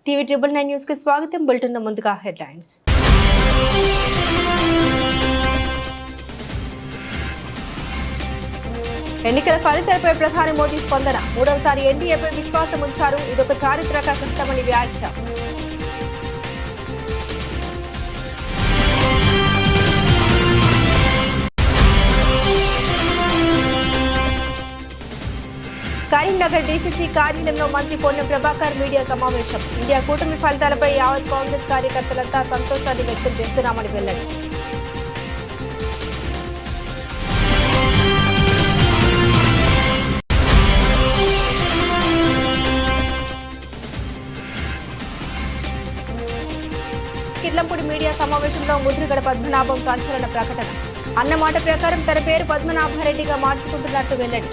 TV ట్రిబుల్9 news కి స్వాగతం. Bulletin ముందుగా హెడ్లైన్స్. ఎన్నికల ఫలితాలపై ప్రధాని మోదీ స్పందన. మూడవసారి ఎన్డీఏపై విశ్వాసం ఉంచారు. ఇదొక చారిత్రక ఘట్టమని వ్యాఖ్య. కరీంనగర్ డీసీసీ కార్యాలయంలో మంత్రి పొన్నం ప్రభాకర్ మీడియా సమావేశం. ఇండియా కూటమి ఫలితాలపై యావత్ కాంగ్రెస్ కార్యకర్తలంతా సంతోషాన్ని వ్యక్తం చేస్తున్నామని వెల్లడి. కిర్లంపూడి మీడియా సమావేశంలో ముద్రగడ పద్మనాభం సంచలన ప్రకటన. అన్న మాట ప్రకారం తన పేరు పద్మనాభరెడ్డిగా మార్చుకుంటున్నట్టు వెల్లడి.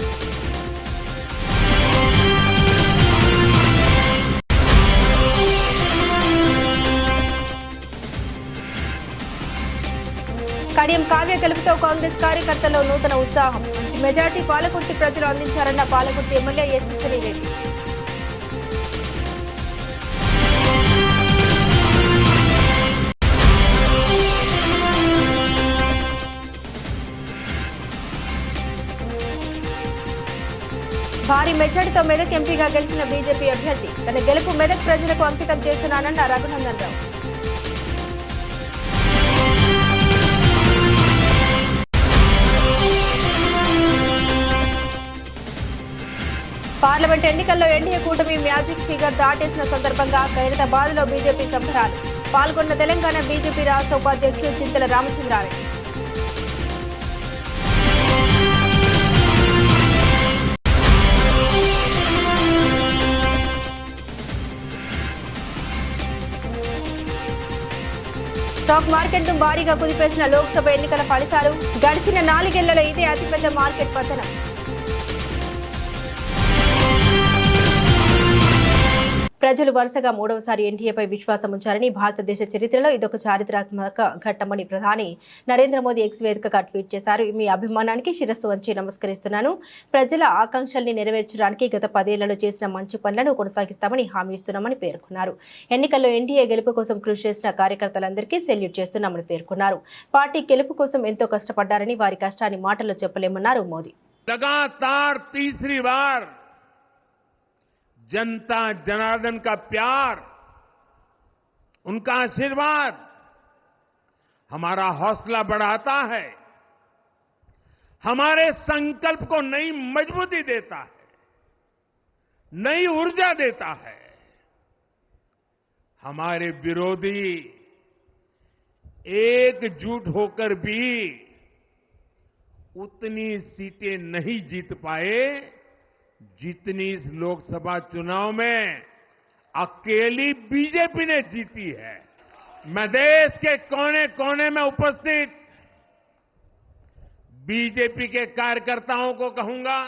కడియం కావ్య గెలుపుతో కాంగ్రెస్ కార్యకర్తల్లో నూతన ఉత్సాహం. మంచి మెజార్టీ పాలకుర్తి ప్రజలు అందించారన్న పాలకుర్తి ఎమ్మెల్యే యశస్విని రెడ్డి. భారీ మెజార్టీతో మెదక్ ఎంపీగా గెలిచిన బీజేపీ అభ్యర్థి. తన గెలుపు మెదక్ ప్రజలకు అంకితం చేస్తున్నానన్న రఘునందన్ రావు. పార్లమెంట్ ఎన్నికల్లో ఎన్డీఏ కూటమి మ్యాజిక్ ఫిగర్ దాటేసిన సందర్భంగా ఖైరతాబాద్లో బీజేపీ సంబరాలు. పాల్గొన్న తెలంగాణ బీజేపీ రాష్ట్ర ఉపాధ్యక్షుడు చింతల రామచంద్రారెడ్డి. స్టాక్ మార్కెట్ను భారీగా కుదిపేసిన లోక్సభ ఎన్నికల ఫలితాలు. గడిచిన 4 ఏళ్లలో ఇదే అతిపెద్ద మార్కెట్ పతనం. ప్రజలు వరుసగా మూడవసారి ఎన్డీఏపై విశ్వాసం ఉంచారని, భారతదేశ చరిత్రలో ఇదొక చారిత్రాత్మక ఘట్టమని ప్రధాని నరేంద్ర మోదీ ఎక్స్ వేదికగా ట్వీట్ చేశారు. మీ అభిమానానికి శిరస్సు వంచి నమస్కరిస్తున్నాను. ప్రజల ఆకాంక్షల్ని నెరవేర్చడానికి గత 10 ఏళ్లలో చేసిన మంచి పనులను కొనసాగిస్తామని హామీ ఇస్తున్నామని పేర్కొన్నారు. ఎన్నికల్లో ఎన్డీఏ గెలుపు కోసం కృషి చేసిన కార్యకర్తలందరికీ సెల్యూట్ చేస్తున్నామని పేర్కొన్నారు. పార్టీ గెలుపు కోసం ఎంతో కష్టపడ్డారని, వారి కష్టాన్ని మాటల్లో చెప్పలేమన్నారు మోదీ. लगातार तीसरी बार जनता जनार्दन का प्यार, उनका आशीर्वाद हमारा हौसला बढ़ाता है, हमारे संकल्प को नई मजबूती देता है, नई ऊर्जा देता है. हमारे विरोधी एकजुट होकर भी उतनी सीटें नहीं जीत पाए जितनी इस लोकसभा चुनाव में अकेली बीजेपी ने जीती है. मैं देश के कोने कोने में उपस्थित बीजेपी के कार्यकर्ताओं को कहूंगा,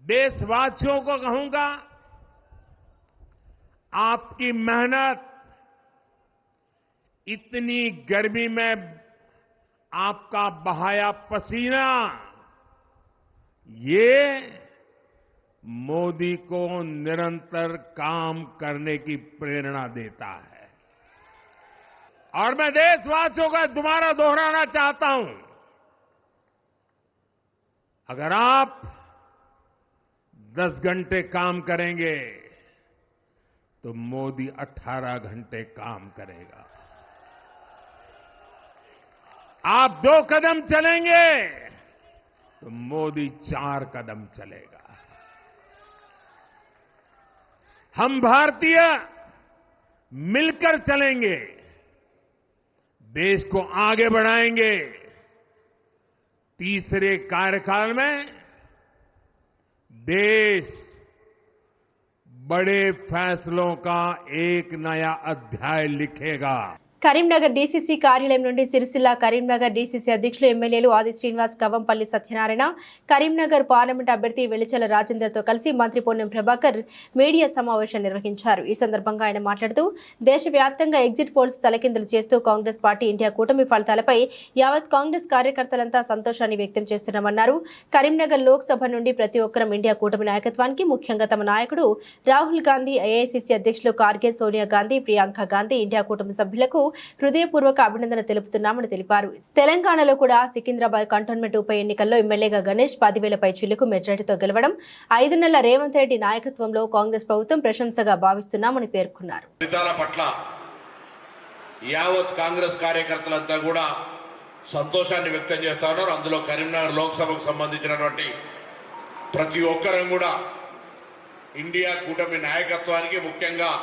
देशवासियों को कहूंगा, आपकी मेहनत, इतनी गर्मी में आपका बहाया पसीना, ये मोदी को निरंतर काम करने की प्रेरणा देता है. और मैं देशवासियों का दोबारा दोहराना चाहता हूं, अगर आप 10 घंटे काम करेंगे तो मोदी 18 घंटे काम करेगा. आप 2 कदम चलेंगे तो मोदी 4 कदम चलेगा. हम भारतीय मिलकर चलेंगे, देश को आगे बढ़ाएंगे. तीसरे कार्यकाल में देश बड़े फैसलों का एक नया अध्याय लिखेगा. కరీంనగర్ డీసీసీ కార్యాలయం నుండి సిరిసిల్ల కరీంనగర్ డీసీసీ అధ్యక్షులు ఎమ్మెల్యేలు ఆది శ్రీనివాస్, కవ్వంపల్లి సత్యనారాయణ, కరీంనగర్ పార్లమెంట్ అభ్యర్థి వెలిచెల రాజేందర్తో కలిసి మంత్రి పొన్నం ప్రభాకర్ మీడియా సమావేశం నిర్వహించారు. ఈ సందర్భంగా ఆయన మాట్లాడుతూ దేశవ్యాప్తంగా ఎగ్జిట్ పోల్స్ తలకిందులు చేస్తూ కాంగ్రెస్ పార్టీ ఇండియా కూటమి ఫలితాలపై యావత్ కాంగ్రెస్ కార్యకర్తలంతా సంతోషాన్ని వ్యక్తం చేస్తున్నామన్నారు. కరీంనగర్ లోక్సభ నుండి ప్రతి ఒక్కరం ఇండియా కూటమి నాయకత్వానికి, ముఖ్యంగా తమ నాయకుడు రాహుల్ గాంధీ, ఏఐసీసీ అధ్యక్షులు ఖార్గే, సోనియా గాంధీ, ప్రియాంక గాంధీ ఇండియా కూటమి సభ్యులకు హృదయపూర్వక అభినందన తెలుపుతున్నామని తెలిపారు. తెలంగాణలో కూడా సికింద్రాబాద్ కంటోన్మెంట్ ఉప ఎన్నికల్లో ఎమ్మెల్యేగా గణేష్ 10,000 పైచిలకు మెజార్టీతో గెలవడం 5 నెలల రేవంత్ రెడ్డి నాయకత్వంలో కాంగ్రెస్ ప్రభుత్వం ప్రశంసగా భావిస్తున్నామని పేర్కొన్నారు. యావత్ కాంగ్రెస్ కార్యకర్తలంతా కూడా సంతోషాన్ని వ్యక్తం చేస్తా ఉన్నారు. అందులో కరీంనగర్ లోక్సభకు సంబంధించినటువంటి ప్రతి ఒక్కరం కూడా ఇండియా కూటమి నాయకత్వానికి, ముఖ్యంగా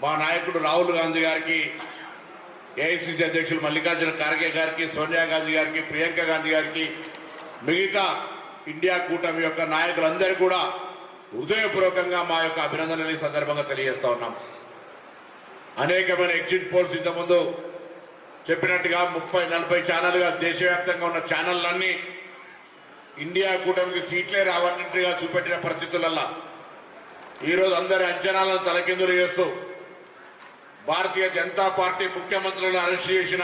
మా నాయకుడు రాహుల్ గాంధీ గారికి, ఏఐసీసీ అధ్యక్షులు మల్లికార్జున ఖార్గే గారికి, సోనియా గాంధీ గారికి, ప్రియాంక గాంధీ గారికి, మిగతా ఇండియా కూటమి యొక్క నాయకులందరూ కూడా హృదయపూర్వకంగా మా యొక్క అభినందనలు ఈ సందర్భంగా తెలియజేస్తా ఉన్నాం. అనేకమైన ఎగ్జిట్ పోల్స్ ఇంతకుముందు చెప్పినట్టుగా 30-40 ఛానల్గా దేశవ్యాప్తంగా ఉన్న ఛానళ్ళన్నీ ఇండియా కూటమికి సీట్లే రావన్నట్టుగా చూపెట్టిన పరిస్థితులల్లా ఈరోజు అందరి అంచనాలను తలకిందులు చేస్తూ భారతీయ జనతా పార్టీ ముఖ్యమంత్రులను అరెస్ట్ చేసిన,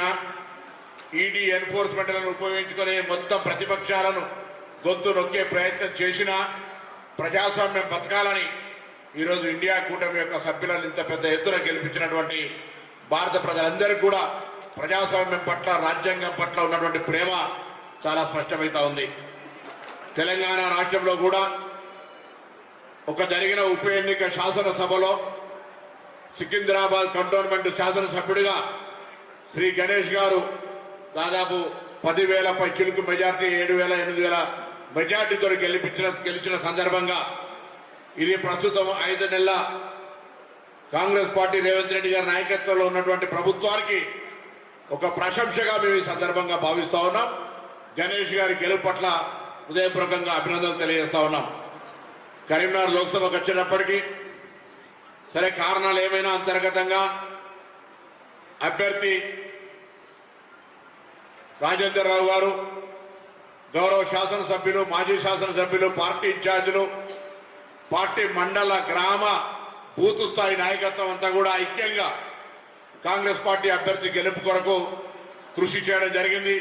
ఈడీ ఎన్ఫోర్స్మెంట్లను ఉపయోగించుకుని మొత్తం ప్రతిపక్షాలను గొంతు నొక్కే ప్రయత్నం చేసిన, ప్రజాస్వామ్యం బతకాలని ఈరోజు ఇండియా కూటమి యొక్క సభ్యులను ఇంత పెద్ద ఎత్తున గెలిపించినటువంటి భారత ప్రజలందరికీ కూడా ప్రజాస్వామ్యం పట్ల, రాజ్యాంగం పట్ల ఉన్నటువంటి ప్రేమ చాలా స్పష్టమవుతా ఉంది. తెలంగాణ రాష్ట్రంలో కూడా ఒక జరిగిన ఉప ఎన్నిక శాసనసభలో సికింద్రాబాద్ కంటోన్మెంట్ శాసనసభ్యుడిగా శ్రీ గణేష్ గారు దాదాపు 10,000 పైచిలకు మెజార్టీ, 7,000-8,000 మెజార్టీతో గెలిచిన సందర్భంగా ఇది ప్రస్తుతం 5 నెలల కాంగ్రెస్ పార్టీ రేవంత్ రెడ్డి గారి నాయకత్వంలో ఉన్నటువంటి ప్రభుత్వానికి ఒక ప్రశంసగా మేము ఈ సందర్భంగా భావిస్తా ఉన్నాం. గణేష్ గారి గెలుపు పట్ల హృదయపూర్వకంగా అభినందనలు తెలియజేస్తా ఉన్నాం. కరీంనగర్ లోక్సభకు వచ్చేటప్పటికీ సరే కారణాలు ఏమైనా అంతర్గతంగా అభ్యర్థి రాజేందర్ రావు గారు, గౌరవ శాసనసభ్యులు, మాజీ శాసనసభ్యులు, పార్టీ ఇన్ఛార్జీలు, పార్టీ మండల, గ్రామ, బూత్ స్థాయి నాయకత్వం అంతా కూడా ఐక్యంగా కాంగ్రెస్ పార్టీ అభ్యర్థి గెలుపు కొరకు కృషి చేయడం జరిగింది.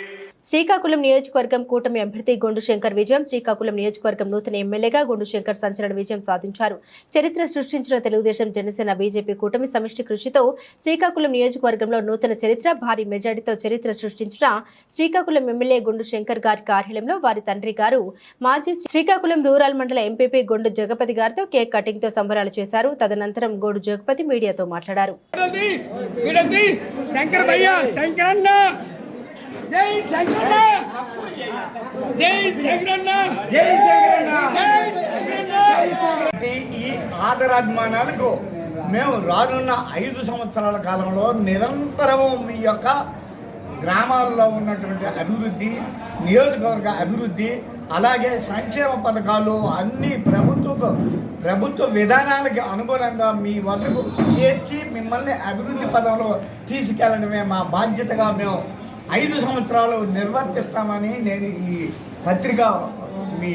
శ్రీకాకుళం నియోజకవర్గం కూటమి అభ్యర్థి గొండు శంకర్ విజయం. శ్రీకాకుళం నియోజకవర్గం నూతన ఎమ్మెల్యేగా గొండు శంకర్ సంచలన విజయం సాధించారు. చరిత్ర సృష్టించిన తెలుగుదేశం, జనసేన, బీజేపీ కూటమి సమిష్టి కృషితో శ్రీకాకుళం నియోజకవర్గంలో నూతన చరిత్ర, భారీ మెజార్టీతో చరిత్ర సృష్టించిన శ్రీకాకుళం ఎమ్మెల్యే గొండు శంకర్ గారి కార్యాలయంలో వారి తండ్రి గారు మాజీ శ్రీకాకుళం రూరల్ మండల ఎంపీపీ గొండు జగపతి గారితో కేక్ కటింగ్ తో సంబరాలు చేశారు. తదనంతరం గొండు జగపతి మీడియాతో మాట్లాడారు. జై శంకరన్న, జై శంకరన్న, జై శంకరన్న, జై శంకరన్న. ఈ ఆదరాభిమానాలకు మేము రానున్న 5 సంవత్సరాల కాలంలో నిరంతరము మీ యొక్క గ్రామాల్లో ఉన్నటువంటి అభివృద్ధి, నియోజకవర్గ అభివృద్ధి, అలాగే సంక్షేమ పథకాలు అన్ని ప్రభుత్వ విధానాలకు అనుగుణంగా మీ వద్దకు చేర్చి మిమ్మల్ని అభివృద్ధి పదంలో తీసుకెళ్లడమే మా బాధ్యతగా మేము 5 సంవత్సరాలు నిర్వర్తిస్తామని నేను ఈ పత్రిక, మీ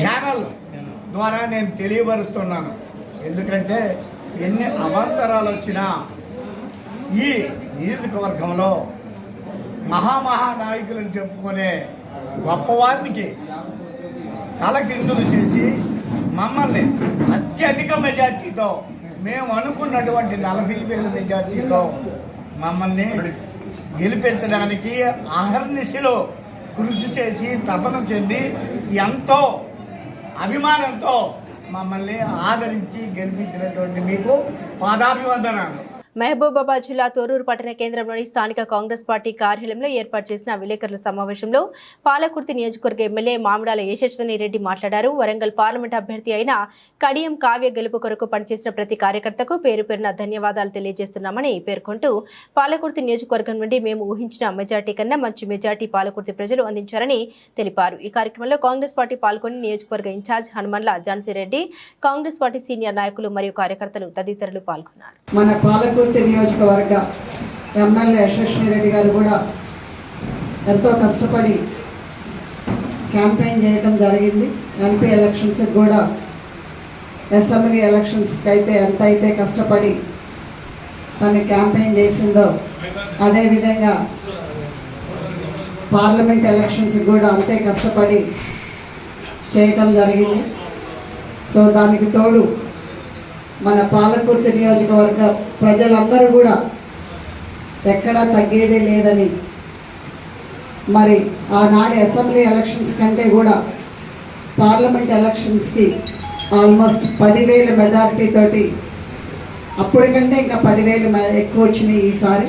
ఛానల్ ద్వారా నేను తెలియపరుస్తున్నాను. ఎందుకంటే ఎన్ని అవాంతరాలు వచ్చినా ఈ నియోజకవర్గంలో మహానాయకులను చెప్పుకునే గొప్పవారికి తలకిందులు చేసి మమ్మల్ని అత్యధిక మెజార్టీతో, మేము అనుకున్నటువంటి 40,000 మెజార్టీతో మమ్మల్ని గెలిపించడానికి అహర్నిశలో కృషి చేసి తపన చెంది ఎంతో అభిమానంతో మమ్మల్ని ఆదరించి గెలిపించినటువంటి మీకు పాదాభివందనాలు. మహబూబాబాద్ జిల్లా తొర్రూరు పట్టణ కేంద్రంలోని స్థానిక కాంగ్రెస్ పార్టీ కార్యాలయంలో ఏర్పాటు చేసిన విలేకరుల సమావేశంలో పాలకుర్తి నియోజకవర్గ ఎమ్మెల్యే మామిడాల యశస్విని రెడ్డి మాట్లాడారు. వరంగల్ పార్లమెంట్ అభ్యర్థి అయిన కడియం కావ్య గెలుపు కొరకు పనిచేసిన ప్రతి కార్యకర్తకు పేరు పేరున ధన్యవాదాలు తెలియజేస్తున్నామని పేర్కొంటూ పాలకుర్తి నియోజకవర్గం నుండి మేము ఊహించిన మెజార్టీ కన్నా మంచి మెజార్టీ పాలకుర్తి ప్రజలు అందించారని తెలిపారు. ఈ కార్యక్రమంలో కాంగ్రెస్ పార్టీ పాల్గొని నియోజకవర్గ incharge Hanumanla Jhansi Reddy, Congress party senior నాయకులు మరియు కార్యకర్తలు తదితరులు పాల్గొన్నారు. నియోజకవర్గ ఎమ్మెల్యే యశస్వి రెడ్డి గారు కూడా ఎంతో కష్టపడి క్యాంపెయిన్ చేయడం జరిగింది. ఎంపీ ఎలక్షన్స్కి కూడా, అసెంబ్లీ ఎలక్షన్స్కి అయితే ఎంత అయితే కష్టపడి తను క్యాంపెయిన్ చేసిందో అదేవిధంగా పార్లమెంట్ ఎలక్షన్స్కి కూడా అంతే కష్టపడి చేయటం జరిగింది. సో దానికి తోడు మన పాలకుర్తి నియోజకవర్గ ప్రజలందరూ కూడా ఎక్కడా తగ్గేదే లేదని, మరి ఆనాడు అసెంబ్లీ ఎలక్షన్స్ కంటే కూడా పార్లమెంట్ ఎలక్షన్స్కి ఆల్మోస్ట్ 10,000 మెజారిటీ తోటి, అప్పటికంటే ఇంకా 10,000 ఎక్కువ వచ్చినాయి ఈసారి.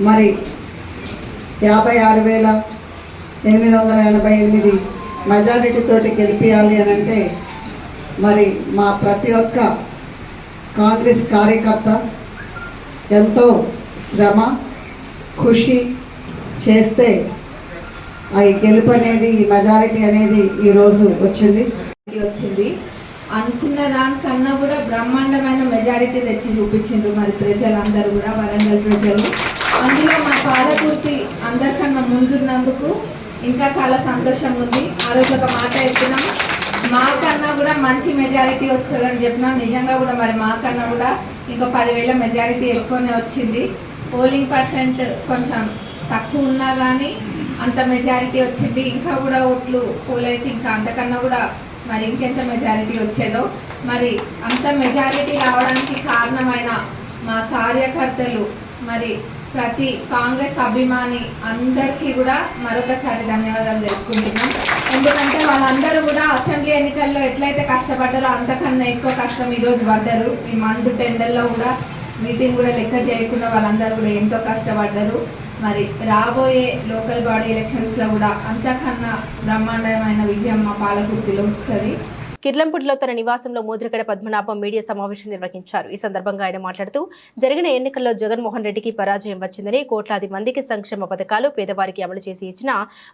మరి 56,888 మెజారిటీ తోటి గెలిపించాలి అని అంటే మరి మా ప్రతి ఒక్క కాంగ్రెస్ కార్యకర్త ఎంతో శ్రమ కృషి చేస్తే ఈ గెలుపు అనేది, ఈ మెజారిటీ అనేది ఈరోజు వచ్చింది. అనుకున్న దానికన్నా కూడా బ్రహ్మాండమైన మెజారిటీ తెచ్చి చూపించిండ్రు మరి ప్రజలందరూ కూడా, వరంగల్ ప్రజలు. అందులో మా పాలకుర్తి అందరికన్నా ముందున్నందుకు ఇంకా చాలా సంతోషంగా ఉంది. ఆ రోజు ఒక మాట చెప్తున్నాం, మాకన్నా కూడా మంచి మెజారిటీ వస్తుందని చెప్పినాం. నిజంగా కూడా మరి మాకన్నా కూడా ఇంకా 10,000 మెజారిటీ ఎక్కువనే వచ్చింది. పోలింగ్ పర్సెంట్ కొంచెం తక్కువ ఉన్నా కానీ అంత మెజారిటీ వచ్చింది. ఇంకా కూడా ఓట్లు పోలైతే ఇంకా అంతకన్నా కూడా మరి ఇంకెంత మెజారిటీ వచ్చేదో. మరి అంత మెజారిటీ రావడానికి కారణమైన మా కార్యకర్తలు, మరి ప్రతి కాంగ్రెస్ అభిమాని అందరికీ కూడా మరొకసారి ధన్యవాదాలు తెలుపుకుంటున్నాం. ఎందుకంటే వాళ్ళందరూ కూడా అసెంబ్లీ ఎన్నికల్లో ఎట్లయితే కష్టపడ్డారో అంతకన్నా ఎక్కువ కష్టం ఈరోజు పడ్డారు. ఈ మండు టెండర్లో కూడా మీటింగ్ కూడా లెక్క చేయకుండా వాళ్ళందరూ కూడా ఎంతో కష్టపడ్డారు. మరి రాబోయే లోకల్ బాడీ ఎలక్షన్స్లో కూడా అంతకన్నా బ్రహ్మాండమైన విజయం మా పాలకుర్తిలో వస్తుంది. కిర్లంపూడిలో తన నివాసంలో ముద్రగడ పద్మనాభం మీడియా సమావేశం నిర్వహించారు. ఈ సందర్భంగా ఆయన మాట్లాడుతూ, జరిగిన ఎన్నికల్లో జగన్మోహన్ రెడ్డికి పరాజయం వచ్చిందని, కోట్లాది మందికి సంక్షేమ పథకాలు పేదవారికి అమలు చేసి ఇచ్చిన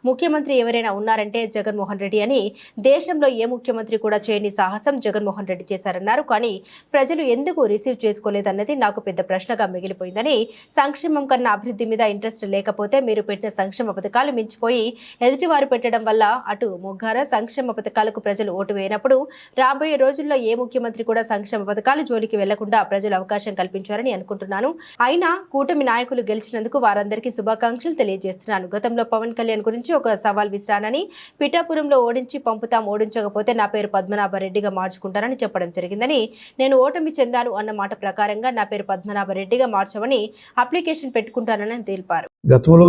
ముఖ్యమంత్రి ఎవరైనా ఉన్నారంటే జగన్మోహన్ రెడ్డి అని, దేశంలో ఏ ముఖ్యమంత్రి కూడా చేయని సాహసం జగన్మోహన్ రెడ్డి చేశారన్నారు. కానీ ప్రజలు ఎందుకు రిసీవ్ చేసుకోలేదన్నది నాకు పెద్ద ప్రశ్నగా మిగిలిపోయిందని, సంక్షేమం కన్నా అభివృద్ధి మీద ఇంట్రెస్ట్ లేకపోతే మీరు పెట్టిన సంక్షేమ పథకాలు మించిపోయి ఎదుటివారు పెట్టడం వల్ల అటు ముగ్గార సంక్షేమ పథకాలకు ప్రజలు ఓటు వేయనప్పుడు రాబోయే రోజుల్లో ఏ ముఖ్యమంత్రి కూడా సంక్షేమ పథకాలు జోలికి వెళ్లకుండా ప్రజలు అవకాశం కల్పించారని అనుకుంటున్నాను. అయినా కూటమి నాయకులు గెలిచినందుకు వారందరికీ శుభాకాంక్షలు తెలియజేస్తున్నాను. గతంలో పవన్ కళ్యాణ్ గురించి ఒక సవాల్ విసిరానని, పిఠాపురంలో ఓడించి పంపుతాం, ఓడించకపోతే నా పేరు పద్మనాభరెడ్డిగా మార్చుకుంటానని చెప్పడం జరిగిందని, నేను ఓటమి చెందాను అన్న మాట ప్రకారంగా నా పేరు పద్మనాభరెడ్డిగా మార్చమని అప్లికేషన్ పెట్టుకుంటానని తెలిపారు. గతంలో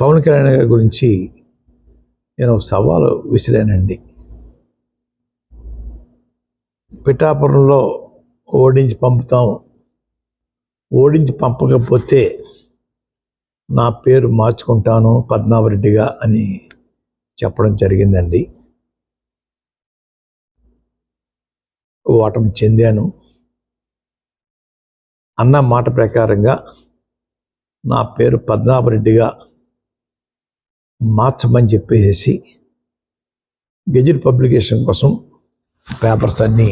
పవన్ కళ్యాణ్ గారి గురించి నేను సవాలు విసిరానండి. పిఠాపురంలో ఓడించి పంపుతాం, ఓడించి పంపకపోతే నా పేరు మార్చుకుంటాను పద్మనాభరెడ్డిగా అని చెప్పడం జరిగిందండి. ఓటమి చెందాను అన్న మాట ప్రకారంగా నా పేరు పద్మనాభరెడ్డిగా మార్చమని చెప్పేసి గెజిట్ పబ్లికేషన్ కోసం పేపర్స్ అన్నీ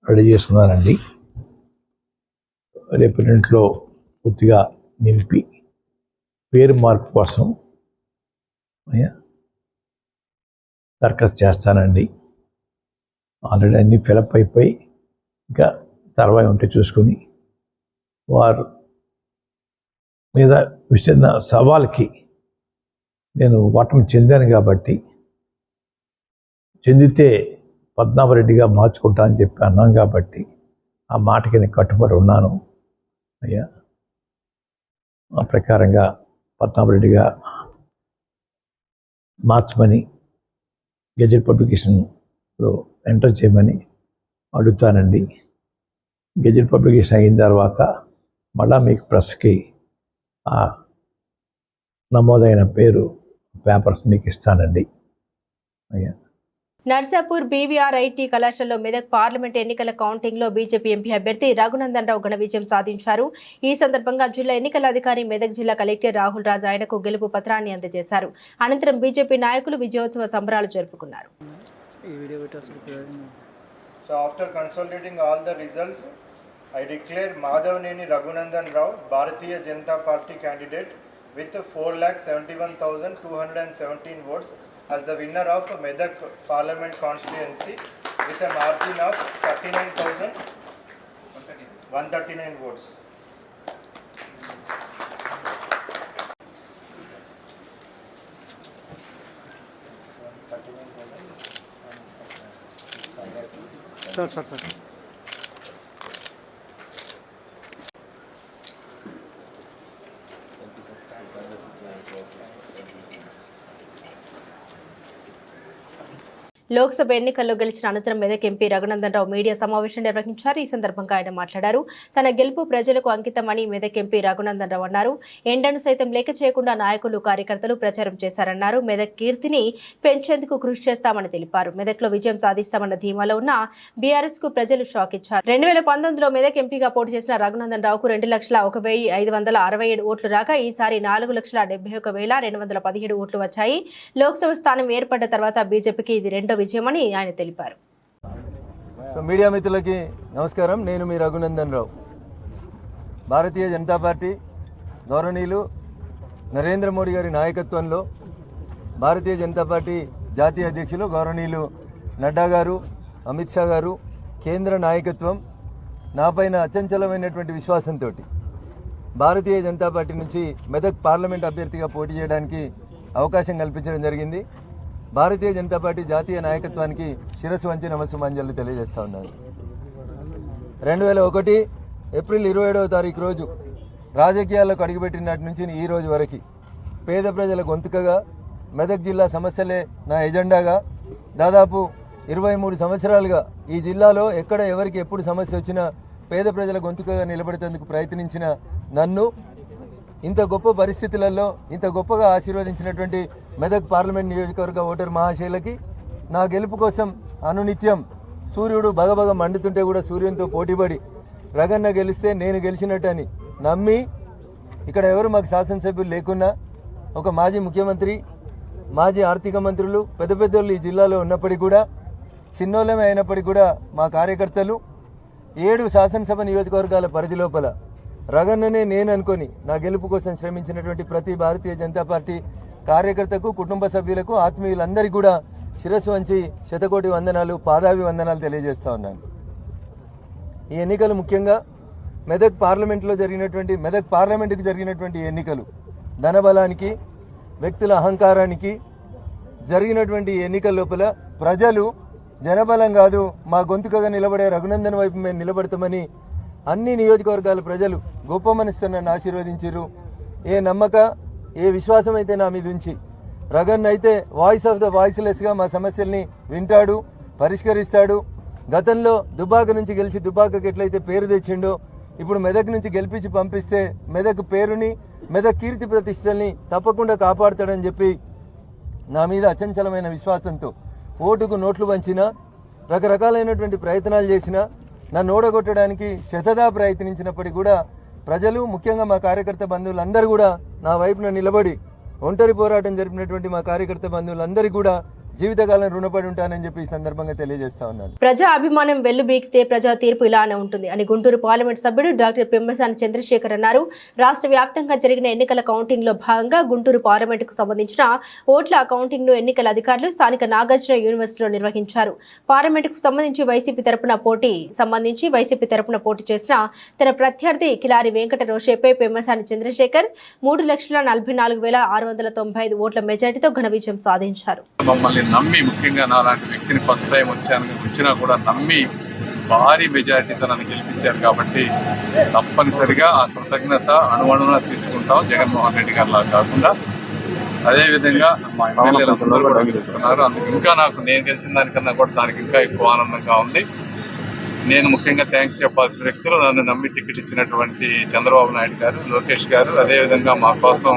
రెడీ చేసుకున్నానండి. రేపు రెంట్లో పూర్తిగా నింపి పేరు మార్పు కోసం దరఖాస్తు చేస్తానండి. ఆల్రెడీ అన్నీ ఫిలప్ అయిపోయి ఇంకా తర్వాత ఉంటే చూసుకొని వారు మీద విసిరిన సవాల్కి నేను ఓటమి చెందాను కాబట్టి, చెందితే పద్మనాభరెడ్డిగా మార్చుకుంటా అని చెప్పి అన్నాం కాబట్టి ఆ మాటకి నేను కట్టుబడి ఉన్నాను అయ్యా. ఆ ప్రకారంగా పద్మనాభరెడ్డిగా మార్చమని గెజెట్ పబ్లికేషన్లో ఎంటర్ చేయమని అడుగుతానండి. గెజెట్ పబ్లికేషన్ అయిన తర్వాత మళ్ళా మీకు ప్రెస్కి ఆ నమోదైన పేరు పేపర్స్ మీకు ఇస్తానండి అయ్యా. నర్సాపూర్ బీవీఆర్ ఐటీ కళాశాలలో మెదక్ పార్లమెంట్ ఎన్నికల కౌంటింగ్లో బీజేపీ ఎంపీ అభ్యర్థి రఘునందన్ రావు ఘన విజయం సాధించారు. ఈ సందర్భంగా జిల్లా ఎన్నికల అధికారి మెదక్ జిల్లా కలెక్టర్ రాహుల్ రాజ్ ఆయనకు గెలుపు పత్రాన్ని అందజేశారు. అనంతరం బీజేపీ నాయకులు విజయోత్సవ సంబరాలు జరుపుకున్నారు. So after consolidating all the results, I declare Madhavaneni Raghunandan Rao, Bharatiya Janata Party candidate with 4,71,217 votes as the winner of Medak Parliament constituency with a margin of 39,139 votes. Sir. Lok Sabha ఎన్నికల్లో గెలిచిన అనంతరం Medak MP Raghunandan Rao media సమావేశం నిర్వహించారు. ఈ సందర్భంగా ఆయన మాట్లాడారు. తన గెలుపు ప్రజలకు అంకితమని మెదక్ ఎంపీ రఘునందన్ రావు అన్నారు. ఎండను సైతం లెక్క చేయకుండా నాయకులు కార్యకర్తలు ప్రచారం చేశారన్నారు. మెదక్ కీర్తిని పెంచేందుకు కృషి చేస్తామని తెలిపారు. మెదక్లో విజయం సాధిస్తామన్న ధీమాలో ఉన్న బీఆర్ఎస్ కు ప్రజలు షాక్ ఇచ్చారు. 2019లో మెదక్ ఎంపీగా పోటీ చేసిన రఘునందన్ రావుకు 2,01,567 ఓట్లు రాగా ఈసారి 4,71,217 ఓట్లు వచ్చాయి. లోక్సభ స్థానం ఏర్పడ్డ తర్వాత బీజేపీకి ఇది రెండో విజయమని ఆయన తెలిపారు. మీడియా మిత్రులకి నమస్కారం. నేను మీ రఘునందన్ రావు. భారతీయ జనతా పార్టీ గౌరవనీయులు నరేంద్ర మోడీ గారి నాయకత్వంలో భారతీయ జనతా పార్టీ జాతీయ అధ్యక్షులు గౌరవనీయులు నడ్డా గారు, అమిత్ షా గారు, కేంద్ర నాయకత్వం నాపైన అచంచలమైనటువంటి విశ్వాసంతో భారతీయ జనతా పార్టీ నుంచి మెదక్ పార్లమెంట్ అభ్యర్థిగా పోటీ చేయడానికి అవకాశం కల్పించడం జరిగింది. భారతీయ జనతా పార్టీ జాతీయ నాయకత్వానికి శిరస్సు వంచి నమస్సుమాంజలు తెలియజేస్తా ఉన్నాను. 2001 ఏప్రిల్ 27వ తారీఖు రోజు రాజకీయాలకు అడుగుపెట్టినటి నుంచి ఈ రోజు వరకు పేద ప్రజల గొంతుకగా మెదక్ జిల్లా సమస్యలే నా ఎజెండాగా దాదాపు 23 సంవత్సరాలుగా ఈ జిల్లాలో ఎక్కడ ఎవరికి ఎప్పుడు సమస్య వచ్చినా పేద ప్రజల గొంతుకగా నిలబడేందుకు ప్రయత్నించిన నన్ను ఇంత గొప్ప పరిస్థితులలో ఇంత గొప్పగా ఆశీర్వదించినటువంటి మెదక్ పార్లమెంట్ నియోజకవర్గ ఓటర్ మహాశయులకి నా గెలుపు కోసం అనునిత్యం సూర్యుడు బగబగ మండుతుంటే కూడా సూర్యునితో పోటీపడి రగన్న గెలిస్తే నేను గెలిచినట్టని నమ్మి ఇక్కడ ఎవరు మాకు శాసనసభ్యులు లేకున్నా ఒక మాజీ ముఖ్యమంత్రి, మాజీ ఆర్థిక మంత్రులు, పెద్ద పెద్దోళ్ళు ఈ జిల్లాలో ఉన్నప్పటికీ కూడా చిన్నోళ్ళమే అయినప్పటికీ కూడా మా కార్యకర్తలు 7 శాసనసభ నియోజకవర్గాల పరిధి లోపల రగన్ననే నేను అనుకొని నా గెలుపు కోసం శ్రమించినటువంటి ప్రతి భారతీయ జనతా పార్టీ కార్యకర్తకు, కుటుంబ సభ్యులకు, ఆత్మీయులందరికీ కూడా శిరస్సు వంచి శతకోటి వందనాలు, పాదాభి వందనాలు తెలియజేస్తా ఉన్నాను. ఈ ఎన్నికలు ముఖ్యంగా మెదక్ పార్లమెంటుకు జరిగినటువంటి ఎన్నికలు ధనబలానికి, వ్యక్తుల అహంకారానికి జరిగినటువంటి ఎన్నికల లోపల ప్రజలు జనబలం కాదు మా గొంతుకగా నిలబడే రఘునందన్ వైపు మేము నిలబడతామని అన్ని నియోజకవర్గాల ప్రజలు గొప్ప మనసుతో నన్ను ఆశీర్వదించారు. ఏ నమ్మక, ఏ విశ్వాసం అయితే నా మీద ఉంచి రగన్ అయితే వాయిస్ ఆఫ్ ద వాయిస్లెస్గా మా సమస్యల్ని వింటాడు, పరిష్కరిస్తాడు. గతంలో దుబ్బాక నుంచి గెలిచి దుబ్బాకకి ఎట్లయితే పేరు తెచ్చిండో ఇప్పుడు మెదక్ నుంచి గెలిపించి పంపిస్తే మెదక్ పేరుని, మెదక్ కీర్తి ప్రతిష్టల్ని తప్పకుండా కాపాడుతాడని చెప్పి నా మీద అచంచలమైన విశ్వాసంతో ఓటుకు నోట్లు వంచినా, రకరకాలైనటువంటి ప్రయత్నాలు చేసినా, నన్ను ఓడగొట్టడానికి శతదా ప్రయత్నించినప్పటికీ కూడా ప్రజలు, ముఖ్యంగా మా కార్యకర్త బంధువులందరూ కూడా నా వైపున నిలబడి ఒంటరి పోరాటం జరిపినటువంటి మా కార్యకర్త బంధువులందరికీ కూడా జీవితకాలం రుణపడి ఉంటానని చెప్పి ఈ సందర్భంగా తెలియజేస్తా ఉన్నాను. ప్రజా అభిమానం వెల్లుబీకితే ప్రజా తీర్పు ఇలానే ఉంటుంది అని గుంటూరు పార్లమెంట్ సభ్యుడు డాక్టర్ పెమ్మసాని చంద్రశేఖర్ అన్నారు. రాష్ట్ర వ్యాప్తంగా జరిగిన ఎన్నికల కౌంటింగ్ లో భాగంగా గుంటూరు పార్లమెంటుకు సంబంధించిన ఓట్ల కౌంటింగ్ ను ఎన్నికల అధికారులు స్థానిక నాగార్జున యూనివర్సిటీలో నిర్వహించారు. పార్లమెంటుకు సంబంధించి వైసీపీ తరపున పోటీ చేసిన తన ప్రత్యర్థి కిలారి వెంకట రోషేపై పెమ్మసాని చంద్రశేఖర్ 3,44,695 ఓట్ల మెజార్టీతో ఘన విజయం సాధించారు. నమ్మి, ముఖ్యంగా నాలాంటి వ్యక్తిని ఫస్ట్ టైం వచ్చినా కూడా నమ్మి భారీ మెజారిటీతో నన్ను గెలిపించారు. కాబట్టి తప్పనిసరిగా ఆ కృతజ్ఞత అణువణువున తీర్చుకుంటాం. జగన్మోహన్ రెడ్డి గారిలా కాకుండా అదేవిధంగా మా ఎమ్మెల్యేలందరూ కూడా గెలుస్తున్నారు. అందుకు ఇంకా నేను గెలిచిన దానికన్నా కూడా దానికి ఇంకా ఎక్కువ ఆనందంగా ఉంది. నేను ముఖ్యంగా థ్యాంక్స్ చెప్పాల్సిన వ్యక్తులు నన్ను నమ్మి టికెట్ ఇచ్చినటువంటి చంద్రబాబు నాయుడు గారు, లోకేష్ గారు, అదేవిధంగా మా కోసం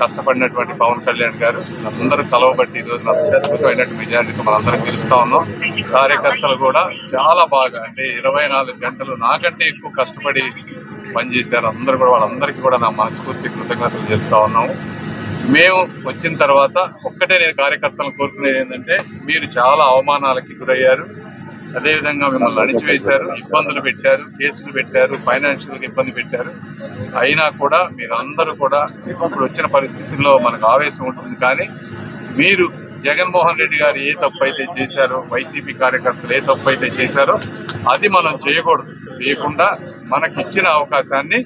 కష్టపడినటువంటి పవన్ కళ్యాణ్ గారు, అందరూ కలవబట్టి ఈరోజు అద్భుతమైనటువంటి మెజారిటీతో మనందరం గెలుస్తా ఉన్నాం. కార్యకర్తలు కూడా చాలా బాగా, అంటే 24 గంటలు నాకంటే ఎక్కువ కష్టపడి పనిచేశారు. అందరూ కూడా, వాళ్ళందరికీ కూడా నా మనస్ఫూర్తి కృతజ్ఞతలు చెప్తా ఉన్నాము. మేము వచ్చిన తర్వాత ఒక్కటే నేను కార్యకర్తలను కోరుకునేది ఏంటంటే, మీరు చాలా అవమానాలకి గురయ్యారు. అదేవిధంగా మిమ్మల్ని అణిచివేశారు, ఇబ్బందులు పెట్టారు, కేసులు పెట్టారు, ఫైనాన్షియల్గా ఇబ్బంది పెట్టారు. అయినా కూడా మీరందరూ కూడా ఇప్పుడు వచ్చిన పరిస్థితుల్లో మనకు ఆవేశం ఉంటుంది. కానీ మీరు జగన్మోహన్ రెడ్డి గారు ఏ తప్పు అయితే చేశారో, వైసీపీ కార్యకర్తలు ఏ తప్పు అయితే చేశారో అది మనం చేయకూడదు. చేయకుండా మనకిచ్చిన అవకాశాన్ని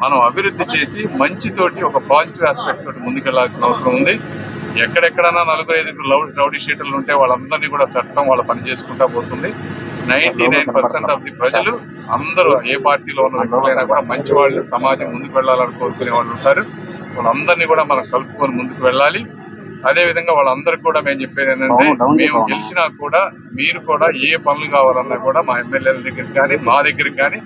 మనం అభివృద్ధి చేసి మంచితోటి ఒక పాజిటివ్ ఆస్పెక్ట్ తోటి ముందుకెళ్లాల్సిన అవసరం ఉంది. ఎక్కడెక్కడైనా 4-5 రౌడీ షీటర్లు ఉంటే వాళ్ళందరినీ కూడా చట్టం వాళ్ళ పని చేసుకుంటా పోతుంది. 99% ఆఫ్ ది ప్రజలు అందరూ ఏ పార్టీలో ఉన్న వ్యక్తులైనా కూడా మంచి వాళ్ళు, సమాజం ముందుకు వెళ్ళాలని కోరుకునే వాళ్ళు ఉంటారు. వాళ్ళందరినీ కూడా మనం కలుపుకొని ముందుకు వెళ్ళాలి. అదేవిధంగా వాళ్ళందరికీ కూడా మేము చెప్పేది ఏంటంటే, మేము గెలిచినా కూడా మీరు కూడా ఏ పనులు కావాలన్నా కూడా మా ఎమ్మెల్యేల దగ్గరికి కానీ మా దగ్గరికి కానీ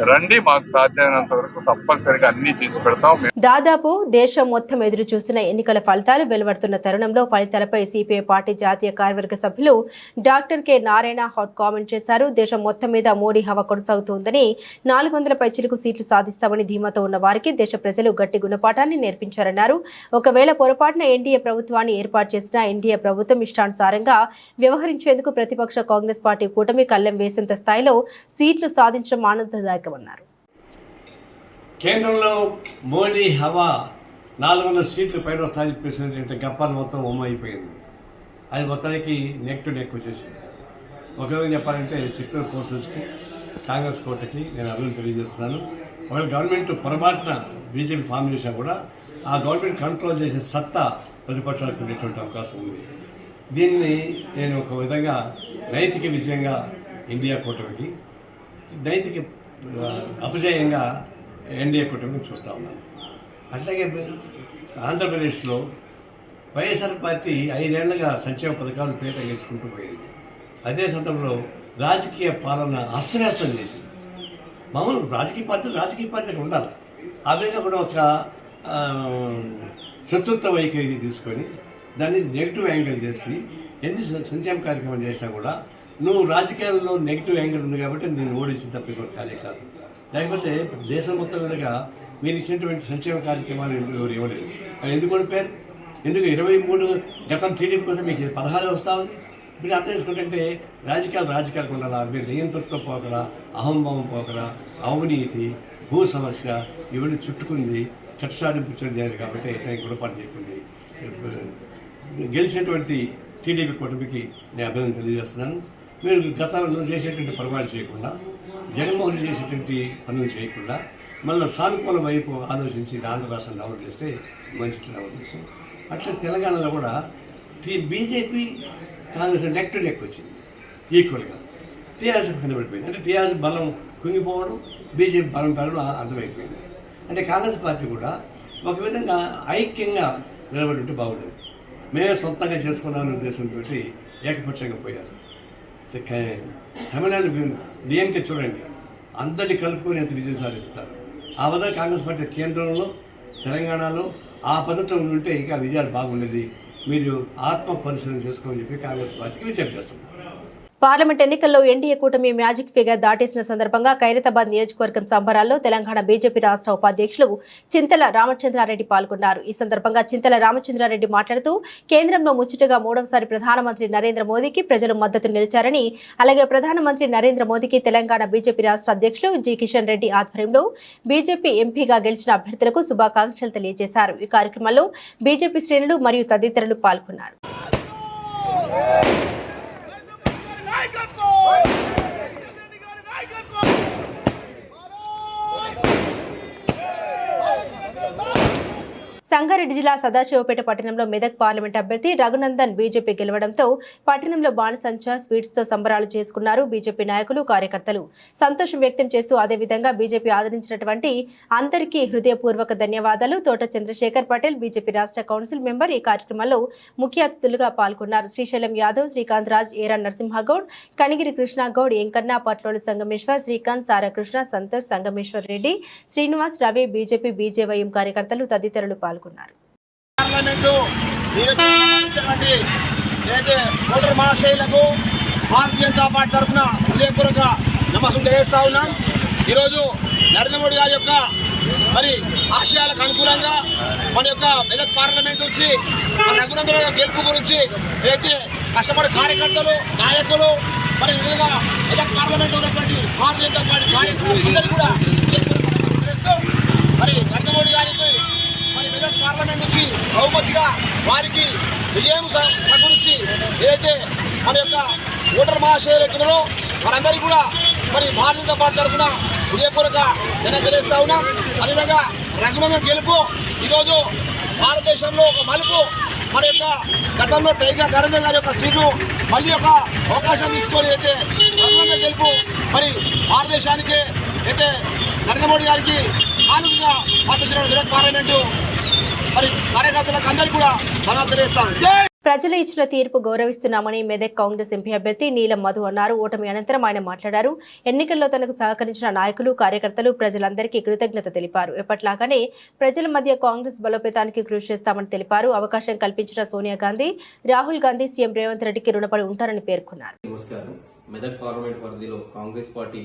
రండి, మాకు సాధ్యమైనంత వరకు తప్పనిసరిగా అన్ని చేసి పెడతాం. దాదాపు దేశం మొత్తం ఎదురు చూస్తున్న ఎన్నికల ఫలితాలు వెలువడుతున్న తరుణంలో ఫలితాలపై సిపిఐ పార్టీ జాతీయ కార్యవర్గ సభ్యులు doctor K Narayana hot comment చేశారు. దేశం మొత్తం మీద మోడీ హవా కొనసాగుతోందని, 400 పైచిలకు సీట్లు సాధిస్తామని ధీమాతో ఉన్న వారికి దేశ ప్రజలు గట్టి గుణపాఠాన్ని నేర్పించారన్నారు. ఒకవేళ పొరపాటున ఎన్డీఏ ప్రభుత్వాన్ని ఏర్పాటు చేసిన ఎన్డీఏ ప్రభుత్వం ఇష్టానుసారంగా వ్యవహరించేందుకు ప్రతిపక్ష కాంగ్రెస్ పార్టీ కూటమి కళ్ళెం వేసేంత స్థాయిలో సీట్లు సాధించడం ఆనందదాయకమన్నారు. కేంద్రంలో మోడీ హవా 400 సీట్లు పైన వస్తాయని చెప్పేసినటువంటి గప్పాలు మొత్తం అయిపోయింది. అది మొత్తానికి నెక్ టు నెక్ వచ్చేసింది. ఒక విధంగా చెప్పాలంటే సెక్యులర్ ఫోర్సెస్కి, కాంగ్రెస్ కోటకి నేను అభివృద్ధి తెలియజేస్తున్నాను. ఒకవేళ గవర్నమెంట్ పొరపాటున బీజేపీ ఫామ్ చేసినా కూడా ఆ గవర్నమెంట్ కంట్రోల్ చేసే సత్తా ప్రతిపక్షాలకు ఉండేటువంటి అవకాశం ఉంది. దీన్ని నేను ఒక విధంగా నైతిక విజయంగా ఇండియా కూటమికి, నైతిక అపజయంగా ఎన్డీఏ కూటమిని చూస్తూ ఉన్నాను. అట్లాగే ఆంధ్రప్రదేశ్లో వైఎస్ఆర్ పార్టీ 5 ఏళ్లుగా సంక్షేమ పథకాలు పేట గెలుచుకుంటూ పోయింది. అదే సందర్భంలో రాజకీయ పాలన అస్తవ్యస్తం చేసింది. మామూలు రాజకీయ పార్టీలకు ఉండాలి. ఆ విధంగా కూడా ఒక శత్రుత్వ వైఖరి తీసుకొని దాన్ని నెగిటివ్ యాంగిల్ చేసి ఎన్ని సంక్షేమ కార్యక్రమం చేసినా కూడా నువ్వు రాజకీయాల్లో నెగిటివ్ యాంగిల్ ఉంది కాబట్టి నేను ఓడించిన తప్ప ఇంకోటి కాలే కాదు. లేకపోతే దేశం మొత్తం మీదుగా మీరు ఇచ్చినటువంటి సంక్షేమ కార్యక్రమాలు ఎవరు ఇవ్వలేదు. అది ఎందుకు ఓడిపోయారు? ఎందుకు 23 గతం టీడీపీ కోసం మీకు 16 వస్తూ ఉంది. మీరు అర్థం చేసుకుంటే రాజకీయాలు ఉండాలా, మీరు నియంత్రణతో పోకడా, అహంభావం పోకడా, అవినీతి, భూ సమస్య ఇవన్నీ చుట్టుకుంది, కక్ష సాధించారు కాబట్టి గుణపాటు చెప్పింది. గెలిచినటువంటి టీడీపీ కూటమికి నేను అభినందన తెలియజేస్తున్నాను. మీరు గతంలో చేసేటువంటి పొరపాటు చేయకుండా, జగన్మోహన్ రెడ్డి చేసేటువంటి పనులు చేయకుండా మళ్ళీ సానుకూల వైపు ఆలోచించి ఆంధ్ర రాష్ట్రం డెవలప్ చేస్తే మంచిది నా ఉద్దేశం. అట్లా తెలంగాణలో కూడా BJP Congress neck to neck వచ్చింది ఈక్వల్గా. టీఆర్ఎస్ కింద పడిపోయింది. అంటే టీఆర్ఎస్ బలం కుంగిపోవడం, బీజేపీ బలం పెరగడం అర్థమైపోయింది. అంటే కాంగ్రెస్ పార్టీ కూడా ఒక విధంగా ఐక్యంగా నిలబడి బాగుండేది. మేమే సొంతంగా చేసుకున్నామనే ఉద్దేశంతో ఏకపక్షంగా పోయారు. తమిళనాడు డిఎంకే చూడండి, అందరినీ కలుపుకొని ఎంత విజయం సాధిస్తారు. ఆ విధంగా కాంగ్రెస్ పార్టీ కేంద్రంలో, తెలంగాణలో ఆ పద్ధతిలో ఉంటే ఇంకా విజయాలు బాగుండేది. మీరు ఆత్మ పరిశీలన చేసుకోమని చెప్పి కాంగ్రెస్ పార్టీకి విజ్ఞప్తి చేస్తున్నారు. పార్లమెంట్ ఎన్నికల్లో ఎన్డీఏ కూటమి మ్యాజిక్ ఫిగర్ దాటేసిన సందర్భంగా ఖైరతాబాద్ నియోజకవర్గం సంబరాల్లో తెలంగాణ బీజేపీ రాష్ట్ర ఉపాధ్యక్షులు చింతల రామచంద్రారెడ్డి పాల్గొన్నారు. ఈ సందర్భంగా చింతల రామచంద్రారెడ్డి మాట్లాడుతూ కేంద్రంలో ముచ్చటగా 3వసారి ప్రధానమంత్రి నరేంద్ర మోదీకి ప్రజలు మద్దతు నిలిచారని, అలాగే ప్రధానమంత్రి నరేంద్ర మోదీకి తెలంగాణ బీజేపీ రాష్ట్ర అధ్యక్షులు జి కిషన్ రెడ్డి ఆధ్వర్యంలో బీజేపీ ఎంపీగా గెలిచిన అభ్యర్థులకు శుభాకాంక్షలు తెలియజేశారు. ఈ కార్యక్రమంలో బీజేపీ శ్రేణులు మరియు తదితరులు పాల్గొన్నారు. సంగారెడ్డి జిల్లా సదాశివపేట పట్టణంలో మెదక్ పార్లమెంట్ అభ్యర్థి రఘునందన్ బీజేపీ గెలవడంతో పట్టణంలో బాణసంచా స్వీట్స్ తో సంబరాలు చేసుకున్నారు. బీజేపీ నాయకులు, కార్యకర్తలు సంతోషం వ్యక్తం చేస్తూ అదేవిధంగా బీజేపీ ఆదరించినటువంటి అందరికీ హృదయపూర్వక ధన్యవాదాలు. తోట చంద్రశేఖర్ పటేల్ బీజేపీ రాష్ట్ర కౌన్సిల్ మెంబర్ ఈ కార్యక్రమంలో ముఖ్య అతిథులుగా పాల్గొన్నారు. శ్రీశైలం యాదవ్, శ్రీకాంత్ రాజ్, ఏరా నరసింహగౌడ్, కనిగిరి కృష్ణగౌడ్, ఎంకన్న, పట్లోని సంగమేశ్వర్, శ్రీకాంత్, సారాకృష్ణ, సంతోష్, సంగమేశ్వర్ రెడ్డి, శ్రీనివాస్, రవి, బీజేపీ బీజేవైఎం కార్యకర్తలు తదితరులు పాల్గొన్నారు. ఓటర్ మహాశైలకు భారతీయ జనతా పార్టీ తరఫున హృదయపూర్వక నమస్కారం తెలియజేస్తా ఉన్నాం. ఈరోజు నరేంద్ర మోడీ గారి యొక్క మరి ఆశయాలకు అనుకూలంగా మన యొక్క మెదక్ పార్లమెంట్ నుంచి మన రఘునందన్ గెలుపు గురించి ఏదైతే కష్టపడే కార్యకర్తలు నాయకులు మరి విధంగా మెదక్ పార్లమెంట్ ఉన్నటువంటి భారతీయ జనతా పార్టీ కార్యకర్తలు అందరూ కూడా మరి నరేంద్ర మోడీ గారికి మరి మెదక్ పార్లమెంట్ నుంచి బహుమతిగా వారికి విజయం సమకూర్చి ఏదైతే మన యొక్క ఓటర్ మహాశయులు ఎక్కడో మనందరికీ కూడా మరి భారతీయ జనతా పార్టీ తరఫున హృదయపూర్వక తెలియజేస్తా ఉన్నాం. అదేవిధంగా రఘునందన్ గెలుపు ఈరోజు భారతదేశంలో ఒక మలుపు. మన యొక్క గతంలో టైగర్ నరేంద్ర గారి యొక్క సీటు మళ్ళీ ఒక అవకాశం తీసుకొని అయితే రఘునందన్ గెలుపు మరి భారతదేశానికి అయితే నరేంద్ర మోడీ గారికి ఆనందంగా పంపించిన మెదక్ పార్లమెంటు మరి కార్యకర్తలకు అందరికీ కూడా ధన్యవాదాలు తెలియజేస్తాను. ప్రజలు ఇచ్చిన తీర్పు గౌరవిస్తున్నామని మెదక్ కాంగ్రెస్ ఎంపీ అభ్యర్థి నీలం మధు అన్నారు. ఓటమి అనంతరం ఆయన మాట్లాడారు. ఎన్నికల్లో తనకు సహకరించిన నాయకులు కార్యకర్తలు ప్రజలందరికీ కృతజ్ఞత తెలిపారు. ఎప్పట్లాగానే ప్రజల మధ్య కాంగ్రెస్ బలోపేతానికి కృషి చేస్తామని తెలిపారు. అవకాశం కల్పించిన సోనియా గాంధీ, రాహుల్ గాంధీ సీఎం రేవంత్ రెడ్డికి రుణపడి ఉంటారని పేర్కొన్నారు. నమస్కారం. మెదక్ పార్లమెంట్ పరిధిలో కాంగ్రెస్ పార్టీ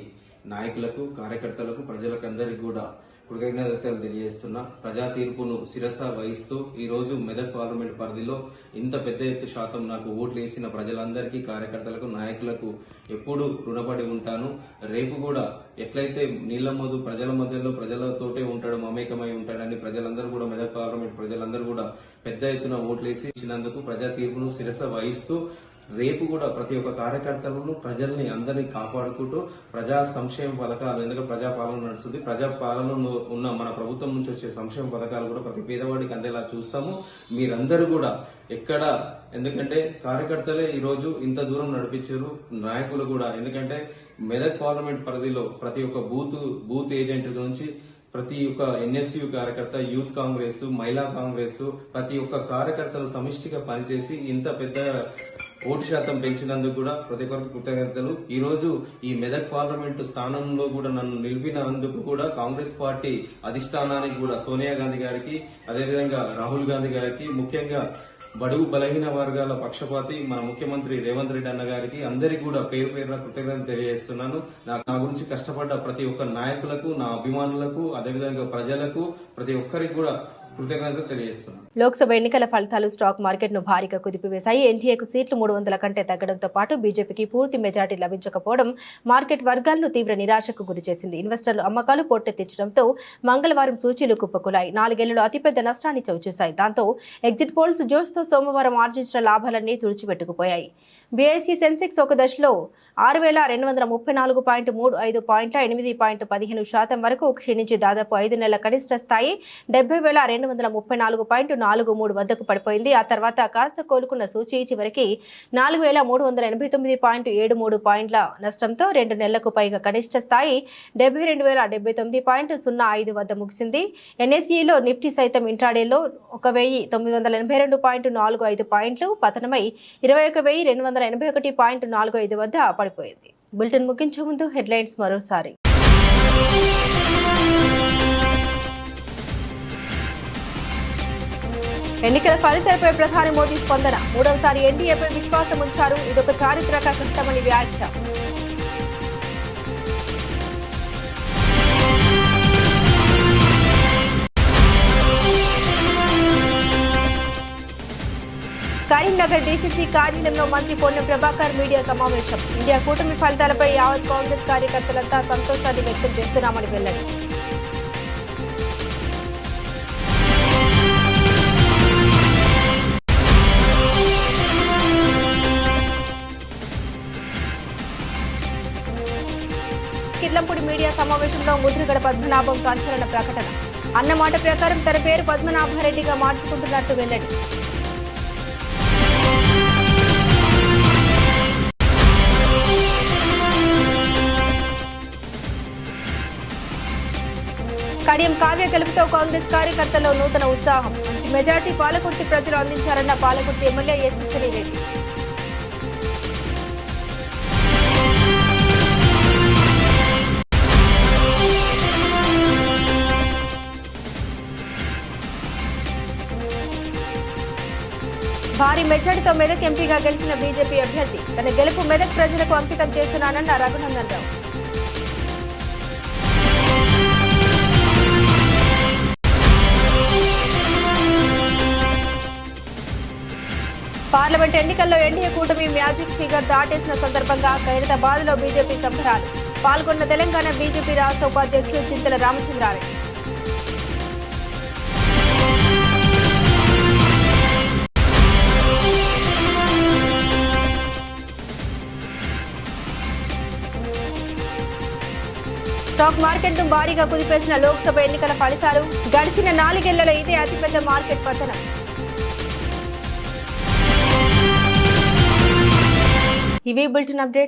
నాయకులకు కార్యకర్తలకు ప్రజలకందరికీ కూడా కృతజ్ఞతలు తెలియజేస్తున్నా. ప్రజా తీర్పును శిరస వహిస్తూ ఈ రోజు మెదక్ పార్లమెంట్ పరిధిలో ఇంత పెద్ద ఎత్తు శాతం నాకు ఓట్లు వేసిన ప్రజలందరికీ కార్యకర్తలకు నాయకులకు ఎప్పుడూ రుణపడి ఉంటాను. రేపు కూడా ఎట్లయితే నీలం మధు ప్రజల మధ్యలో ప్రజలతోటే ఉంటాడు, మమేకమై ఉంటాడని ప్రజలందరూ కూడా మెదక్ పార్లమెంట్ ప్రజలందరూ కూడా పెద్ద ఎత్తున ఓట్లేసి ఇచ్చినందుకు ప్రజా తీర్పును శిరస వహిస్తూ రేపు కూడా ప్రతి ఒక్క కార్యకర్తలను ప్రజల్ని అందరినీ కాపాడుకుంటూ ప్రజా సంక్షేమ పథకాలు, ఎందుకంటే ప్రజాపాలన నడుస్తుంది, ప్రజాపాలనలో ఉన్న మన ప్రభుత్వం నుంచి వచ్చే సంక్షేమ పథకాలు కూడా ప్రతి పేదవాడికి అందేలా చూస్తాము. మీరందరూ కూడా ఎక్కడ, ఎందుకంటే కార్యకర్తలే ఈ రోజు ఇంత దూరం నడిపించారు, నాయకులు కూడా. ఎందుకంటే మెదక్ పార్లమెంట్ పరిధిలో ప్రతి ఒక్క బూత్ ఏజెంట్ నుంచి ప్రతి ఒక్క ఎన్ఎస్యు కార్యకర్త, యూత్ కాంగ్రెస్, మహిళా కాంగ్రెస్, ప్రతి ఒక్క కార్యకర్తలు సమిష్టిగా పనిచేసి ఇంత పెద్ద ఓటు శాతం పెంచినందుకు కూడా ప్రతి ఒక్కరికి కృతజ్ఞతలు. ఈ రోజు ఈ మెదక్ పార్లమెంటు స్థానంలో కూడా నన్ను నిలిపినందుకు కూడా కాంగ్రెస్ పార్టీ అధిష్టానానికి కూడా సోనియా గాంధీ గారికి, అదేవిధంగా రాహుల్ గాంధీ గారికి, ముఖ్యంగా బడుగు బలహీన వర్గాల పక్షపాతి మన ముఖ్యమంత్రి రేవంత్ రెడ్డి అన్న గారికి అందరికీ కూడా పేరు పేరున కృతజ్ఞతలు తెలియజేస్తున్నాను. నా గురించి కష్టపడ్డ ప్రతి ఒక్క నాయకులకు, నా అభిమానులకు, అదేవిధంగా ప్రజలకు, ప్రతి ఒక్కరికి కూడా కృతజ్ఞతలు తెలియజేస్తున్నాను. లోక్సభ ఎన్నికల ఫలితాలు స్టాక్ మార్కెట్ను భారీగా కుదిపివేశాయి. ఎన్డీఏకు సీట్లు 300 కంటే తగ్గడంతో పాటు బీజేపీకి పూర్తి మెజార్టీ లభించకపోవడం మార్కెట్ వర్గాలను తీవ్ర నిరాశకు గురిచేసింది. ఇన్వెస్టర్లు అమ్మకాలు పోటెత్తించడంతో మంగళవారం సూచీలు కుప్పకూలాయి. 4 ఏళ్లలో అతిపెద్ద నష్టాన్ని చవిచూశాయి. దాంతో ఎగ్జిట్ పోల్స్ జోష్తో సోమవారం ఆర్జించిన లాభాలన్నీ తుడిచిపెట్టుకుపోయాయి. బీఐసీ సెన్సెక్స్ ఒక దశలో 6,234.35 పాయింట్ల 8.15% వరకు క్షీణించి దాదాపు 5 నెలల కనిష్ట స్థాయి 70,234.43 వద్దకు పడిపోయింది. ఆ తర్వాత కాస్త కోలుకున్న సూచీ చివరికి 4,389.73 పాయింట్ల నష్టంతో 2 నెలలకు పైగా కనిష్ట స్థాయి 72,079.05 వద్ద ముగిసింది. ఎన్ఎస్ఈలో నిఫ్టీ సైతం ఇంట్రాడేలో 1,982.45 పాయింట్లు పతనమై 21,281.45 వద్ద పడిపోయింది. బులెటిన్ ముగించే ముందు హెడ్లైన్స్ మరోసారి. ఎన్నికల ఫలితాలపై ప్రధాని మోదీ స్పందన. 3వసారి ఎన్డీఏపై విశ్వాసం ఉంచారు. ఇదొక చారిత్రక ఘట్టమని వ్యాఖ్య. కరీంనగర్ డీసీసీ కార్యాలయంలో మంత్రి పొన్నం ప్రభాకర్ మీడియా సమావేశం. ఇండియా కూటమి ఫలితాలపై యావత్ కాంగ్రెస్ కార్యకర్తలంతా సంతోషాన్ని వ్యక్తం చేస్తున్నామని వెల్లడి. కిర్లంపూడి మీడియా సమావేశంలో ముద్రగడ పద్మనాభం సంచలన ప్రకటన. అన్న మాట ప్రకారం తన పేరు పద్మనాభరెడ్డిగా మార్చుకుంటున్నట్టు వెల్లడి. కడియం కావ్య గెలుపుతో కాంగ్రెస్ కార్యకర్తల్లో నూతన ఉత్సాహం. మంచి మెజార్టీ పాలకుర్తి ప్రజలు అందించారన్న పాలకుర్తి ఎమ్మెల్యే యశస్విని రెడ్డి. భారీ మెజార్టీతో మెదక్ ఎంపీగా గెలిచిన బీజేపీ అభ్యర్థి. తన గెలుపు మెదక్ ప్రజలకు అంకితం చేస్తున్నానన్న రఘునందన్ రావు. పార్లమెంట్ ఎన్నికల్లో ఎన్డీఏ కూటమి మ్యాజిక్ ఫిగర్ దాటేసిన సందర్భంగా ఖైరతాబాద్లో బీజేపీ సంబరాలు. పాల్గొన్న తెలంగాణ బీజేపీ రాష్ట్ర ఉపాధ్యక్షులు చింతల రామచంద్రారెడ్డి. స్టాక్ మార్కెట్ను భారీగా కుదిపేసిన లోక్సభ ఎన్నికల ఫలితాలు. గడిచిన 4 ఏళ్లలో ఇదే అతిపెద్ద మార్కెట్ పతనం. ఇవి బులెటిన్ అప్డేట్స్.